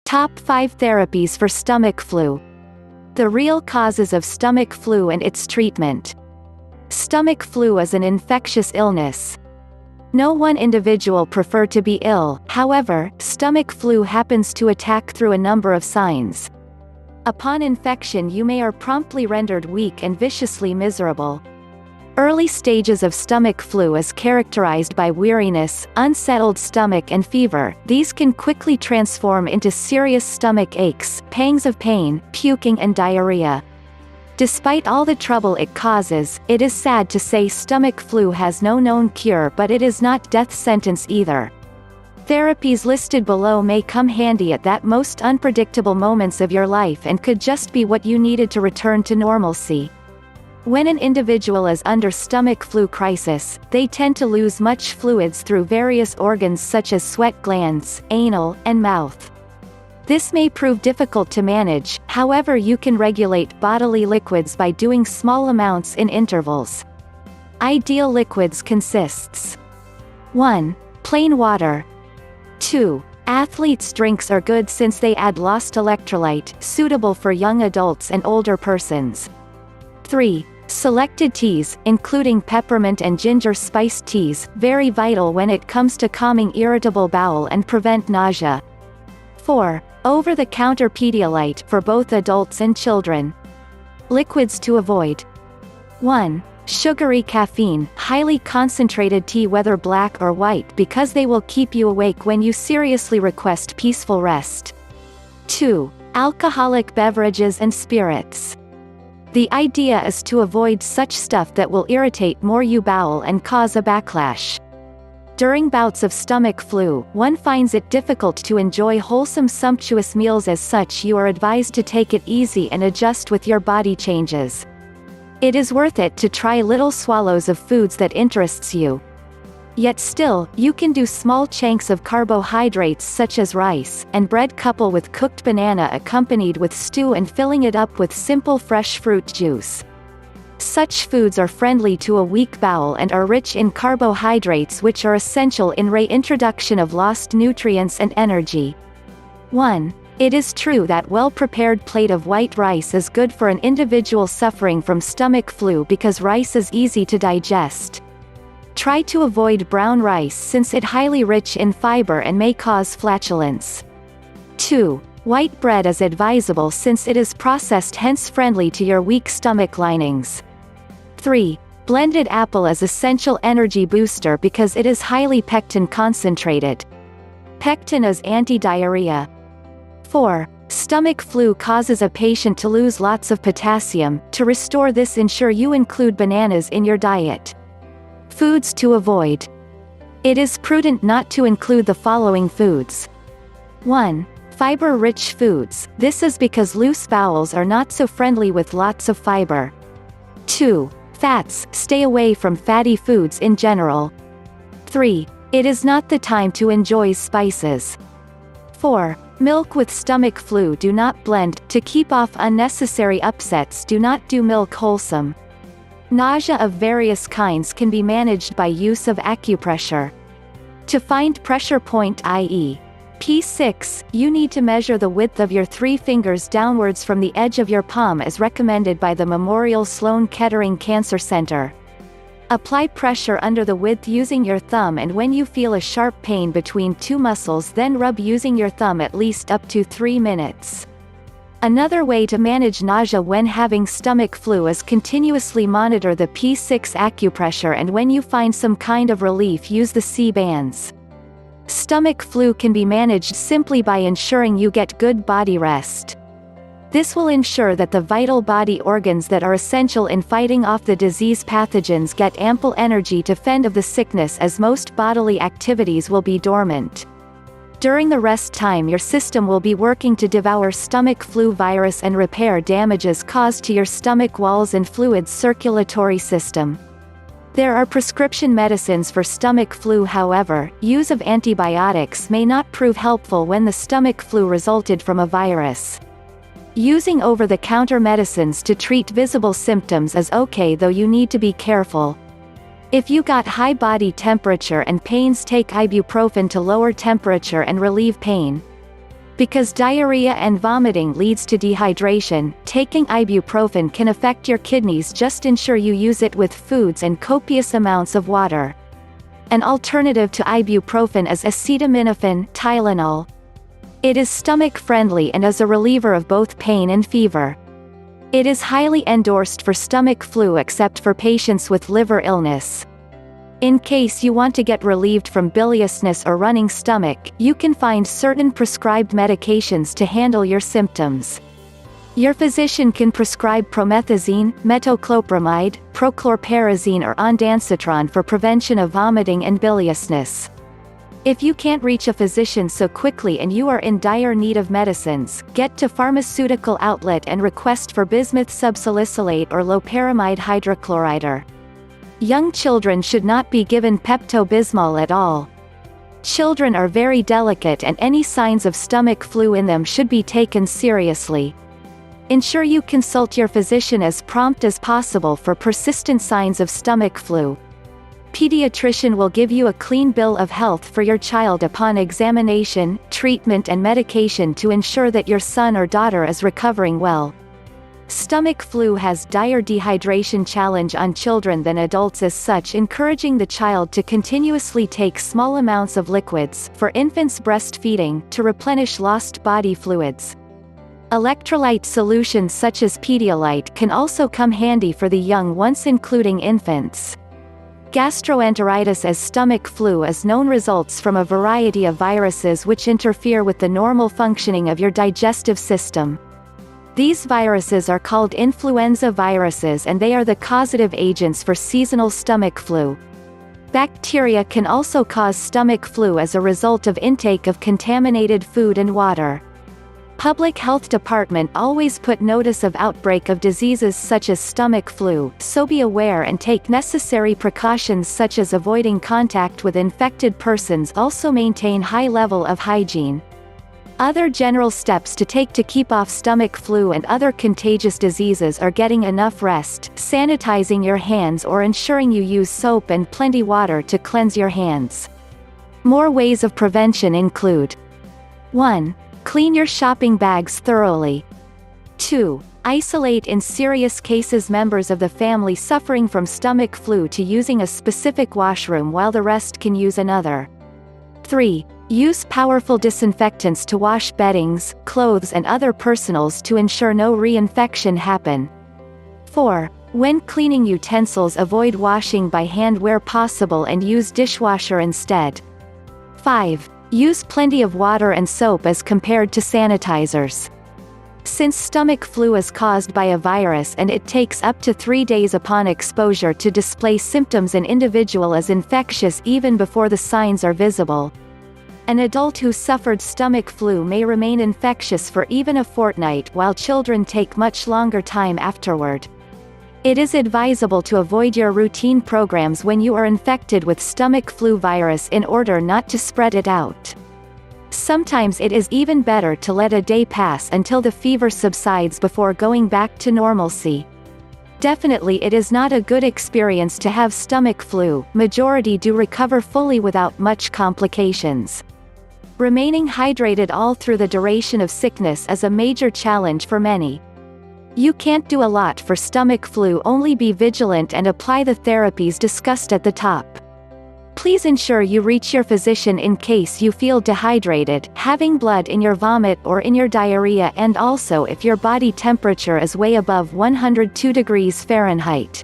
Top 5 therapies for stomach flu. The real causes of stomach flu and its treatment. Stomach flu is an infectious illness. No one individual prefer to be ill, however, stomach flu happens to attack through a number of signs. Upon infection you may are promptly rendered weak and viciously miserable. Early stages of stomach flu is characterized by weariness, unsettled stomach and fever. These can quickly transform into serious stomach aches, pangs of pain, puking and diarrhea. Despite all the trouble it causes, it is sad to say stomach flu has no known cure, but it is not death sentence either. Therapies listed below may come handy at that most unpredictable moments of your life and could just be what you needed to return to normalcy. When an individual is under stomach flu crisis, they tend to lose much fluids through various organs such as sweat glands, anal, and mouth. This may prove difficult to manage, however you can regulate bodily liquids by doing small amounts in intervals. Ideal liquids consists 1. Plain water. 2. Athletes' drinks are good since they add lost electrolyte, suitable for young adults and older persons. 3. Selected teas, including peppermint and ginger spiced teas, very vital when it comes to calming irritable bowel and prevent nausea. 4. Over-the-counter Pedialyte for both adults and children. Liquids to avoid. 1. Sugary caffeine, highly concentrated tea whether black or white because they will keep you awake when you seriously request peaceful rest. 2. Alcoholic beverages and spirits. The idea is to avoid such stuff that will irritate more your bowel and cause a backlash. During bouts of stomach flu, one finds it difficult to enjoy wholesome sumptuous meals. As such, you are advised to take it easy and adjust with your body changes. It is worth it to try little swallows of foods that interests you. Yet still, you can do small chunks of carbohydrates such as rice, and bread couple with cooked banana accompanied with stew and filling it up with simple fresh fruit juice. Such foods are friendly to a weak bowel and are rich in carbohydrates which are essential in reintroduction of lost nutrients and energy. 1. It is true that well-prepared plate of white rice is good for an individual suffering from stomach flu because rice is easy to digest. Try to avoid brown rice since it highly rich in fiber and may cause flatulence. 2. White bread is advisable since it is processed, hence friendly to your weak stomach linings. 3. Blended apple is essential energy booster because it is highly pectin concentrated. Pectin is anti-diarrhea. 4. Stomach flu causes a patient to lose lots of potassium. To restore this, ensure you include bananas in your diet. Foods to avoid. It is prudent not to include the following foods. 1. Fiber-rich foods. This is because loose bowels are not so friendly with lots of fiber. 2. Fats. Stay away from fatty foods in general. 3. It is not the time to enjoy spices. 4. Milk with stomach flu. Do not blend. To keep off unnecessary upsets, do not do milk wholesome. Nausea of various kinds can be managed by use of acupressure. To find pressure point, i.e. P6, you need to measure the width of your 3 fingers downwards from the edge of your palm as recommended by the Memorial Sloan Kettering Cancer Center. Apply pressure under the width using your thumb, and when you feel a sharp pain between 2 muscles, then rub using your thumb at least up to 3 minutes. Another way to manage nausea when having stomach flu is continuously monitor the P6 acupressure, and when you find some kind of relief, use the C bands. Stomach flu can be managed simply by ensuring you get good body rest. This will ensure that the vital body organs that are essential in fighting off the disease pathogens get ample energy to fend off the sickness, as most bodily activities will be dormant. During the rest time, your system will be working to devour stomach flu virus and repair damages caused to your stomach walls and fluid circulatory system. There are prescription medicines for stomach flu, however, use of antibiotics may not prove helpful when the stomach flu resulted from a virus. Using over-the-counter medicines to treat visible symptoms is okay, though you need to be careful. If you got high body temperature and pains, take ibuprofen to lower temperature and relieve pain. Because diarrhea and vomiting leads to dehydration, taking ibuprofen can affect your kidneys. Just ensure you use it with foods and copious amounts of water. An alternative to ibuprofen is acetaminophen, Tylenol. It is stomach-friendly and is a reliever of both pain and fever. It is highly endorsed for stomach flu except for patients with liver illness. In case you want to get relieved from biliousness or running stomach, you can find certain prescribed medications to handle your symptoms. Your physician can prescribe promethazine, metoclopramide, prochlorperazine or ondansetron for prevention of vomiting and biliousness. If you can't reach a physician so quickly and you are in dire need of medicines, get to pharmaceutical outlet and request for bismuth subsalicylate or loperamide hydrochloride. Young children should not be given Pepto-Bismol at all. Children are very delicate and any signs of stomach flu in them should be taken seriously. Ensure you consult your physician as prompt as possible for persistent signs of stomach flu. Pediatrician will give you a clean bill of health for your child upon examination, treatment and medication to ensure that your son or daughter is recovering well. Stomach flu has dire dehydration challenge on children than adults, as such encouraging the child to continuously take small amounts of liquids, for infants breastfeeding, to replenish lost body fluids. Electrolyte solutions such as Pedialyte can also come handy for the young ones, including infants. Gastroenteritis as stomach flu is known results from a variety of viruses which interfere with the normal functioning of your digestive system. These viruses are called influenza viruses and they are the causative agents for seasonal stomach flu. Bacteria can also cause stomach flu as a result of intake of contaminated food and water. Public Health Department always put notice of outbreak of diseases such as stomach flu, so be aware and take necessary precautions such as avoiding contact with infected persons. Also maintain high level of hygiene. Other general steps to take to keep off stomach flu and other contagious diseases are getting enough rest, sanitizing your hands or ensuring you use soap and plenty water to cleanse your hands. More ways of prevention include: 1. Clean your shopping bags thoroughly. 2. Isolate in serious cases members of the family suffering from stomach flu to using a specific washroom while the rest can use another. 3. Use powerful disinfectants to wash beddings, clothes and other personals to ensure no reinfection happen. 4. When cleaning utensils, avoid washing by hand where possible and use dishwasher instead. 5. Use plenty of water and soap as compared to sanitizers. Since stomach flu is caused by a virus and it takes up to 3 days upon exposure to display symptoms, an individual is infectious even before the signs are visible. An adult who suffered stomach flu may remain infectious for even a fortnight, while children take much longer time afterward. It is advisable to avoid your routine programs when you are infected with stomach flu virus in order not to spread it out. Sometimes it is even better to let a day pass until the fever subsides before going back to normalcy. Definitely it is not a good experience to have stomach flu. Majority do recover fully without much complications. Remaining hydrated all through the duration of sickness is a major challenge for many. You can't do a lot for stomach flu, only be vigilant and apply the therapies discussed at the top. Please ensure you reach your physician in case you feel dehydrated, having blood in your vomit or in your diarrhea, and also if your body temperature is way above 102 degrees Fahrenheit.